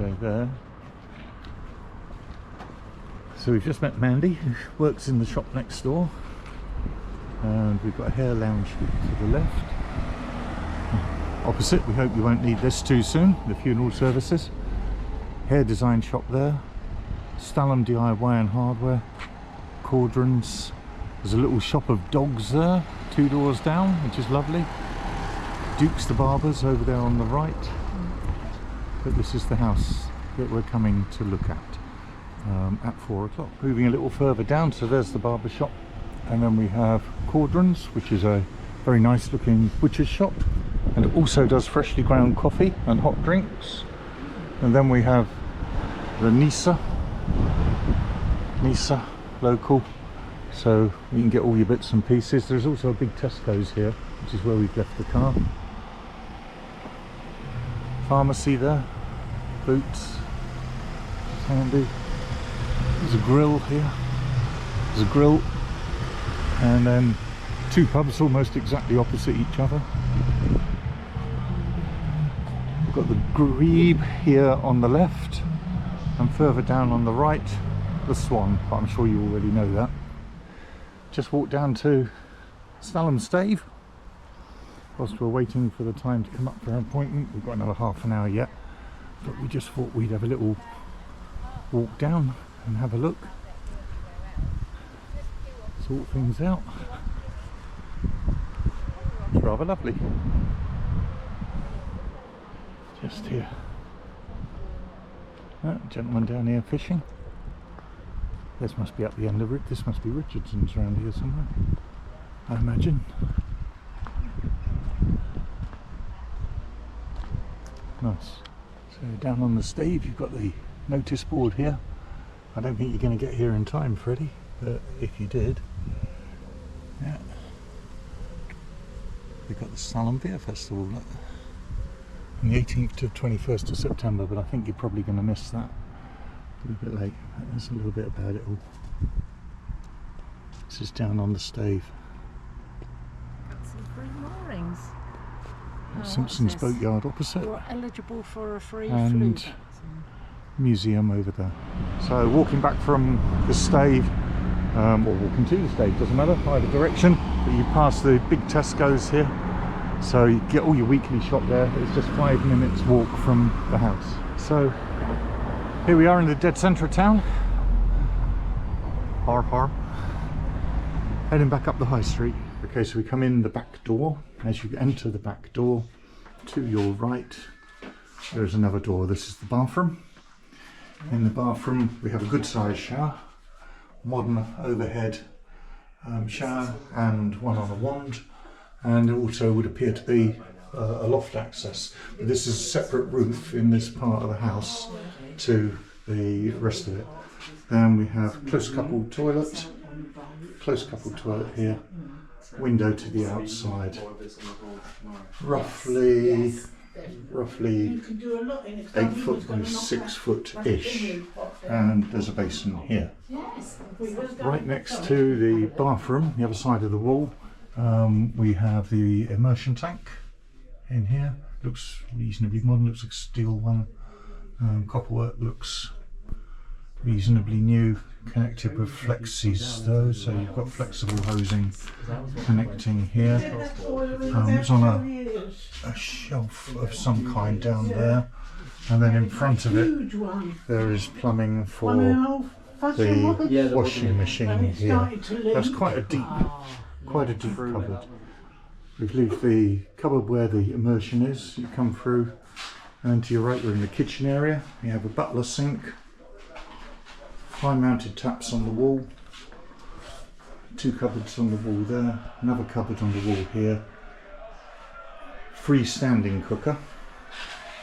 window there. So we've just met Mandy, who works in the shop next door, and we've got a hair lounge to the left. Opposite, we hope you won't need this too soon, the funeral services. Hair design shop there. Stalham DIY and hardware. Cauldrons. There's a little shop of dogs there, 2 doors down, which is lovely. Duke's the Barber's over there on the right. But this is the house that we're coming to look at 4 o'clock. Moving a little further down, so there's the barber shop. And then we have Cauldrons, which is a very nice looking butcher's shop. And it also does freshly ground coffee and hot drinks. And then we have the Nisa local, so you can get all your bits and pieces. There's also a big Tesco's here, which is where we've left the car. Pharmacy there, Boots, it's handy. There's a grill here, there's a grill, and then 2 pubs almost exactly opposite each other. We've got the Grebe here on the left, and further down on the right, the Swan, but I'm sure you already know that. Just walked down to Stalham Stave whilst we're waiting for the time to come up for our appointment. We've got another half an hour yet, but we just thought we'd have a little walk down and have a look, sort things out. It's rather lovely. Just here. Gentleman down here fishing. This must be up the end of it. This must be Richardson's around here somewhere, I imagine. Nice. So down on the stave you've got the notice board here. I don't think you're going to get here in time, Freddy, but if you did, yeah. We've got the Stalham Beer Festival on the 18th to 21st of September, but I think you're probably going to miss that. A little bit late. There's a little bit about it all. This is down on the stave. Some free moorings. Simpson's Boatyard opposite. You're eligible for a free and flu. museum over there. So walking back from the stave, or walking to the stave, doesn't matter, either direction, but you pass the big Tesco's here. So you get all your weekly shop there. It's just 5 minutes walk from the house. So here we are in the dead centre of town. Har har. Heading back up the high street. Okay, so we come in the back door. As you enter the back door, to your right, there's another door. This is the bathroom. In the bathroom, we have a good sized shower, modern overhead shower, and one on a wand. And it also would appear to be a loft access. But this is a separate roof in this part of the house to the rest of it. Then we have close coupled toilet here, window to the outside, roughly 8 foot by 6 foot-ish, and there's a basin here. Right next to the bathroom, the other side of the wall, we have the immersion tank in here. Looks reasonably modern, looks like a steel one. Copperwork looks reasonably new, connected with flexis though, so you've got flexible hosing connecting here. It's on a shelf of some kind down there, and then in front of it there is plumbing for the washing machine here. That's quite a deep cupboard. We leave the cupboard where the immersion is. You come through, and to your right we're in the kitchen area. You have a butler sink, high mounted taps on the wall, 2 cupboards on the wall there, another cupboard on the wall here, freestanding cooker,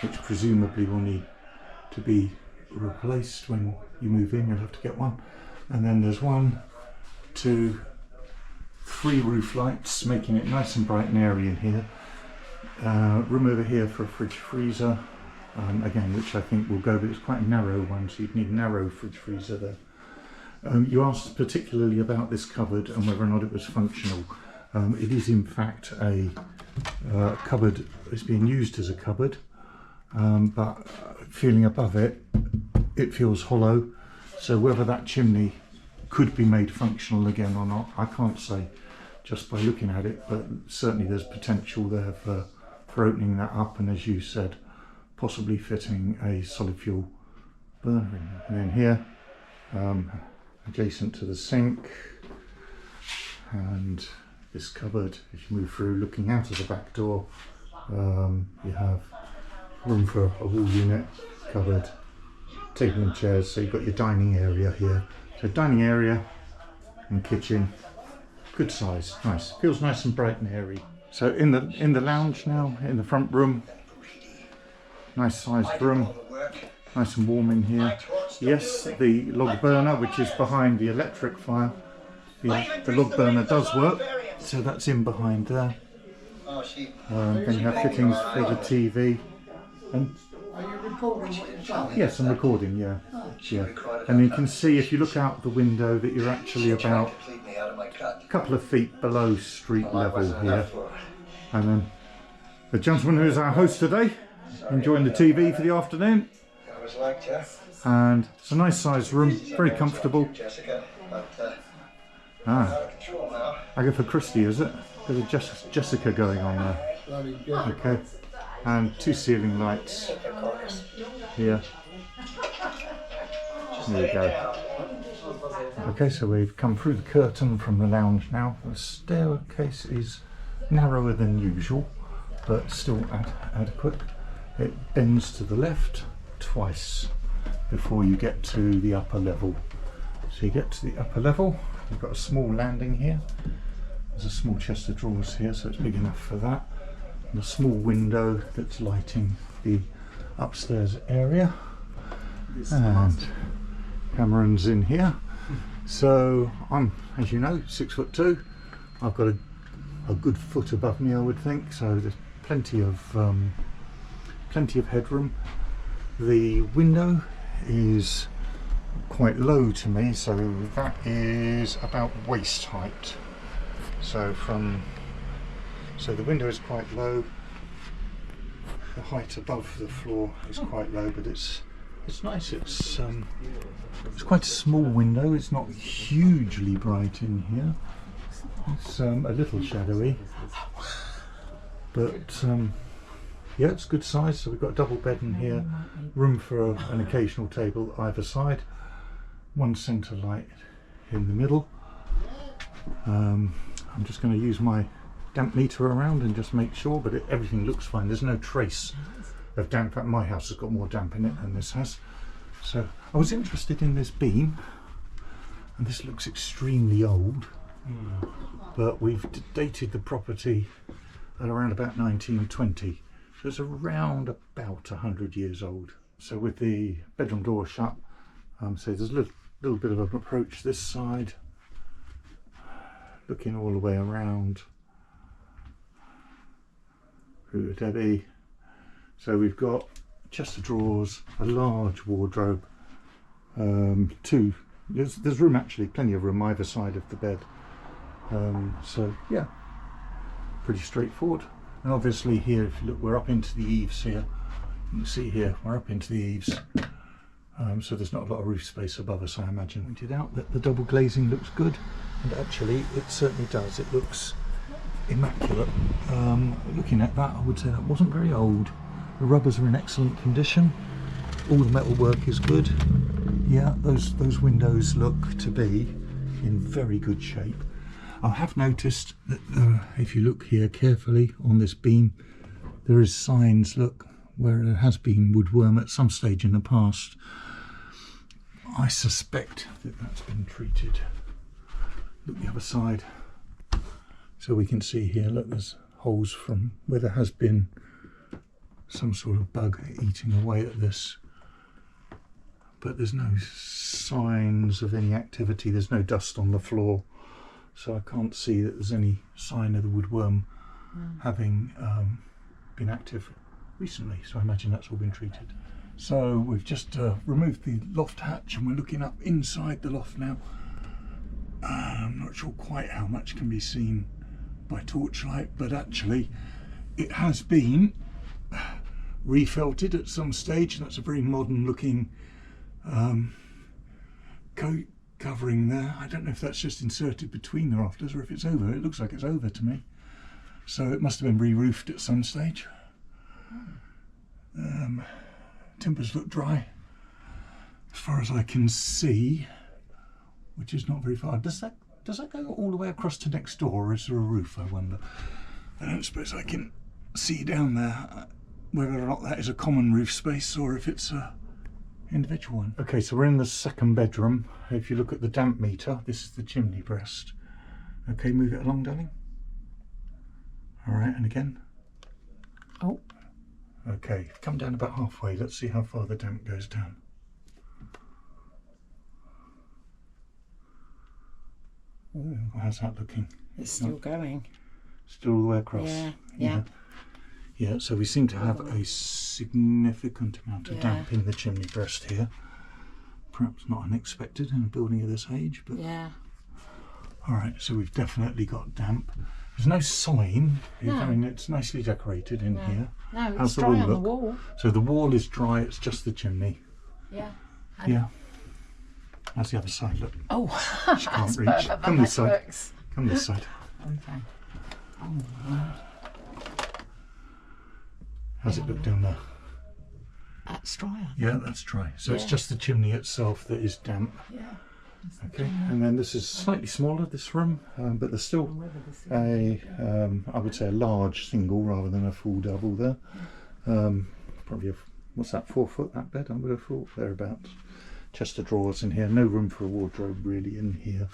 which presumably will need to be replaced when you move in. You'll have to get one. And then there's 1, 2, 3 roof lights, making it nice and bright and airy in here. Room over here for a fridge freezer, again, which I think will go, but it's quite a narrow one, so you'd need a narrow fridge freezer there. You asked particularly about this cupboard and whether or not it was functional. It is in fact a cupboard. It's being used as a cupboard. but feeling above it, it feels hollow. So whether that chimney could be made functional again or not, I can't say just by looking at it, but certainly there's potential there for opening that up, and as you said, possibly fitting a solid fuel burner in. And then here, adjacent to the sink, and this cupboard, if you move through looking out of the back door, you have room for a wall unit, cupboard, table and chairs. So you've got your dining area here. So dining area and kitchen, good size, nice. Feels nice and bright and airy. So in the lounge now, in the front room, nice sized room, nice and warm in here. Yes, the log burner, which is behind the electric fire, the log burner does work, so that's in behind there. Then you have fittings for the TV. And are you recording what you're showing? yes, I'm recording, yeah. And you can see if you look out the window that you're actually about a couple of feet below street level here. And then the gentleman who is our host today, enjoying the TV for the afternoon. And it's a nice sized room, very comfortable. Agatha Christie, is it? There's a Jessica going on there. Okay. And 2 ceiling lights here. There we go. Okay, so we've come through the curtain from the lounge now. The staircase is narrower than usual, but still adequate. It bends to the left twice before you get to the upper level. So you get to the upper level, you've got a small landing here. There's a small chest of drawers here, so it's big enough for that. And a small window that's lighting the upstairs area. And Cameron's in here. So I'm, as you know, 6'2". I've got a good foot above me, I would think. So there's plenty of headroom. The window is quite low to me, so that is about waist height. So the window is quite low. The height above the floor is quite low, but it's nice. It's quite a small window. It's not hugely bright in here. It's a little shadowy, but yeah, it's good size. So we've got a double bed in here, room for an occasional table either side, one centre light in the middle. I'm just going to use my damp meter around and just make sure, but everything looks fine. There's no trace of damp. In fact, my house has got more damp in it than this has. So I was interested in this beam, and this looks extremely old, but we've dated the property at around about 1920, so it's around about 100 years old. So with the bedroom door shut, so there's a little bit of an approach this side, looking all the way around through the Debbie. So we've got a chest of drawers, a large wardrobe, there's room, actually plenty of room either side of the bed. So yeah, pretty straightforward. And obviously here, if you look, we're up into the eaves here. You can see here, we're up into the eaves. So there's not a lot of roof space above us, I imagine. Pointed out that the double glazing looks good, and actually it certainly does. It looks immaculate. Looking at that, I would say that wasn't very old. The rubbers are in excellent condition. All the metal work is good. Yeah, those windows look to be in very good shape. I have noticed that if you look here carefully on this beam, there is signs, look, where there has been woodworm at some stage in the past. I suspect that that's been treated. Look the other side. So we can see here, look, there's holes from where there has been some sort of bug eating away at this. But there's no signs of any activity. There's no dust on the floor. So I can't see that there's any sign of the woodworm having been active recently. So I imagine that's all been treated. So we've just removed the loft hatch and we're looking up inside the loft now. I'm not sure quite how much can be seen by torchlight, but actually it has been refelted at some stage, and that's a very modern looking coat covering there. I don't know if that's just inserted between the rafters or if it's over. It looks like it's over to me, so it must have been re-roofed at some stage. Timbers look dry as far as I can see, which is not very far. Does that go all the way across to next door, or is there a roof, I wonder? I don't suppose I can see down there whether or not that is a common roof space or if it's a individual one. Okay, so we're in the second bedroom. If you look at the damp meter, this is the chimney breast. Okay, move it along, darling. All right, and again. Oh. Okay, come down about halfway. Let's see how far the damp goes down. Ooh, how's that looking? It's still going. Still all the way across? Yeah. Yeah, so we seem to have a significant amount of damp in the chimney breast here. Perhaps not unexpected in a building of this age, but... Yeah. Alright, so we've definitely got damp. There's no sign. No. I mean, it's nicely decorated in here. No, How's it's the dry wall on the look? wall. So the wall is dry, it's just the chimney. Yeah. Yeah. How's the other side look? Oh, She can't that's reach. better Come than this that side. looks. Come this side. Okay. How's it look down there? That's dry. Yeah, that's dry. So it's Yeah. just the chimney itself that is damp. Yeah. Okay, and then this is slightly smaller, this room, but there's still a, I would say a large single rather than a full double there. Probably what's that, 4 foot, that bed, I would have thought, thereabouts. Chest of drawers in here, no room for a wardrobe really in here.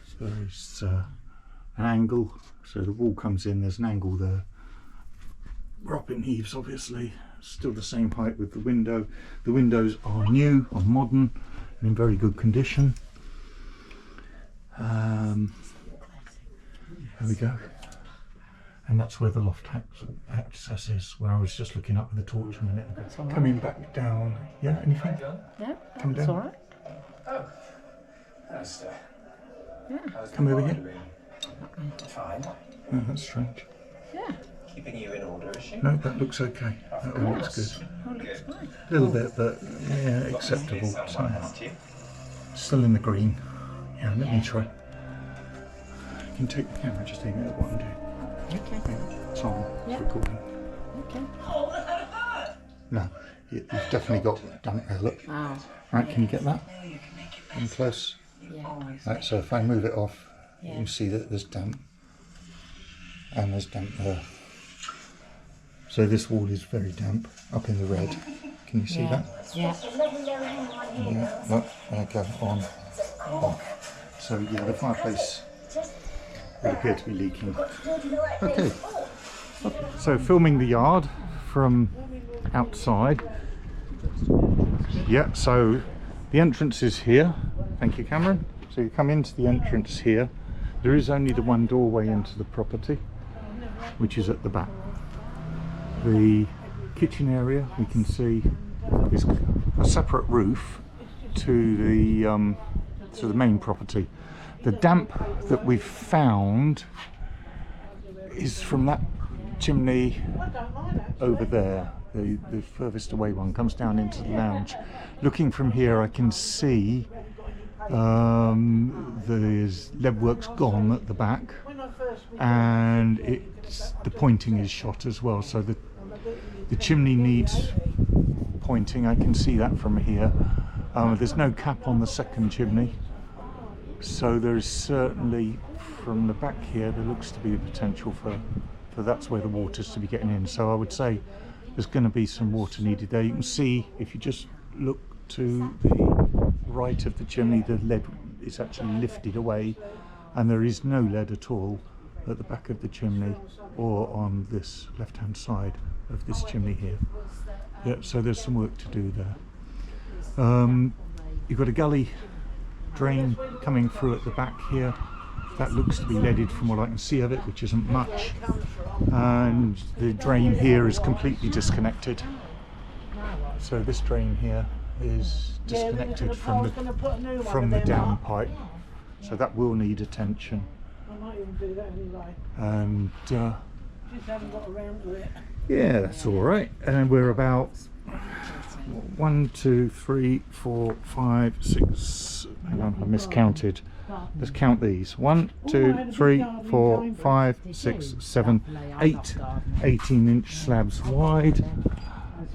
So there's an angle, so the wall comes in, there's an angle there. Drop-in eaves obviously, still the same height with the window. The windows are new, are modern, and in very good condition. There we go. And that's where the loft access is, where I was just looking up with the torch a minute ago. Coming back down. Yeah, anything? Yeah, Come that's down. all right. Oh, that's Yeah. Come over here. fine. Oh, that's strange. Yeah. Keeping you in order, is she? No, that looks okay. That all looks good. Oh, looks fine. A little bit, but yeah, acceptable. Someone So, has to. still in the green. Yeah, let me try. You can take the camera, just aim it at what I'm doing. Okay. Yeah, it's on. It's Yeah. recording. Okay. No, you've definitely got damp there. Look. Oh. Right, can you get that? In close. Yeah. Right, so if I move it off, you Yeah. can see that there's damp. And there's damp there. So this wall is very damp, up in the red. Can you see Yeah. that? Yeah. Yeah, look, there you go, on, off. So yeah, the fireplace would appear to be leaking. Okay, so filming the yard from outside. Yeah, so the entrance is here. Thank you, Cameron. So you come into the entrance here. There is only the one doorway into the property, which is at the back. The kitchen area, we can see, is a separate roof to the main property. The damp that we've found is from that chimney over there. The furthest away one comes down into the lounge. Looking from here, I can see there's lead work's gone at the back, and the pointing is shot as well. So the chimney needs pointing. I can see that from here. There's no cap on the second chimney, so there is certainly from the back here there looks to be the potential for that's where the water's to be getting in. So I would say there's going to be some water needed there. You can see if you just look to the right of the chimney, the lead is actually lifted away, and there is no lead at all at the back of the chimney or on this left hand side of this chimney here. Yeah, so there's some work to do there. You've got a gully drain coming through at the back here. That looks to be leaded from what I can see of it, which isn't much. And the drain here is completely disconnected. So this drain here is disconnected from the down pipe. So that will need attention. I might even do that anyway. And Just haven't got around to it. Yeah, that's all right. And we're about 1, 2, 3, 4, 5, 6. Hang on, I miscounted. Let's count these. 1, 2, 3, 4, 5, 6, 7, 8 18-inch slabs wide,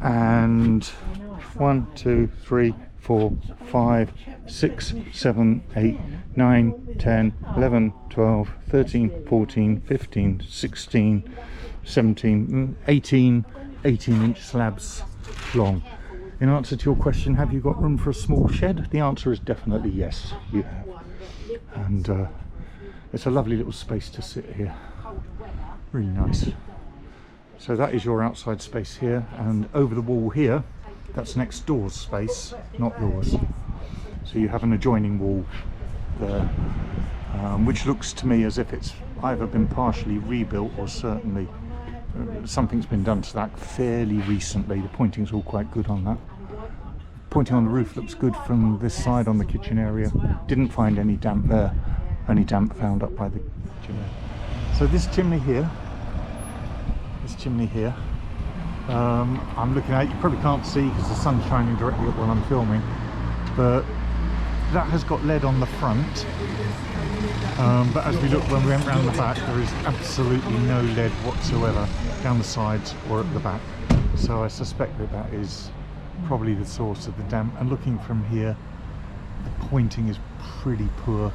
and 1, 2, 3, 4, 5, 6, 7, 8, 9, 10, 11, 12, 13, 14, 15, 16, 17, 18 18-inch slabs long. In answer to your question, have you got room for a small shed? The answer is definitely yes, you have. And it's a lovely little space to sit here. Really nice. So that is your outside space here, and over the wall here, that's next door's space, not yours. So you have an adjoining wall there, which looks to me as if it's either been partially rebuilt or certainly something's been done to that fairly recently. The pointing's all quite good on that. Pointing on the roof looks good from this side on the kitchen area. Didn't find any damp there, only damp found up by the chimney. So this chimney here, I'm looking at, you probably can't see because the sun's shining directly up while I'm filming, but that has got lead on the front. But as we look, when we went round the back, there is absolutely no lead whatsoever down the sides or at the back. So I suspect that is probably the source of the damp. And looking from here, the pointing is pretty poor.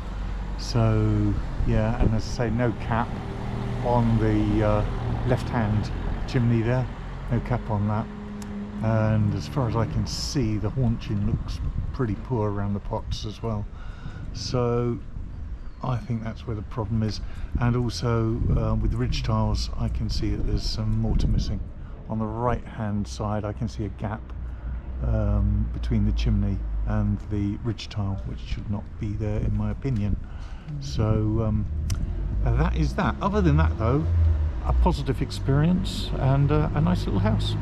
So yeah, and as I say, no cap on the left-hand chimney there, no cap on that. And as far as I can see, the haunching looks pretty poor around the pots as well. So I think that's where the problem is. And also with the ridge tiles, I can see that there's some mortar missing. On the right hand side, I can see a gap between the chimney and the ridge tile, which should not be there in my opinion. So that is that. Other than that though, a positive experience and a nice little house.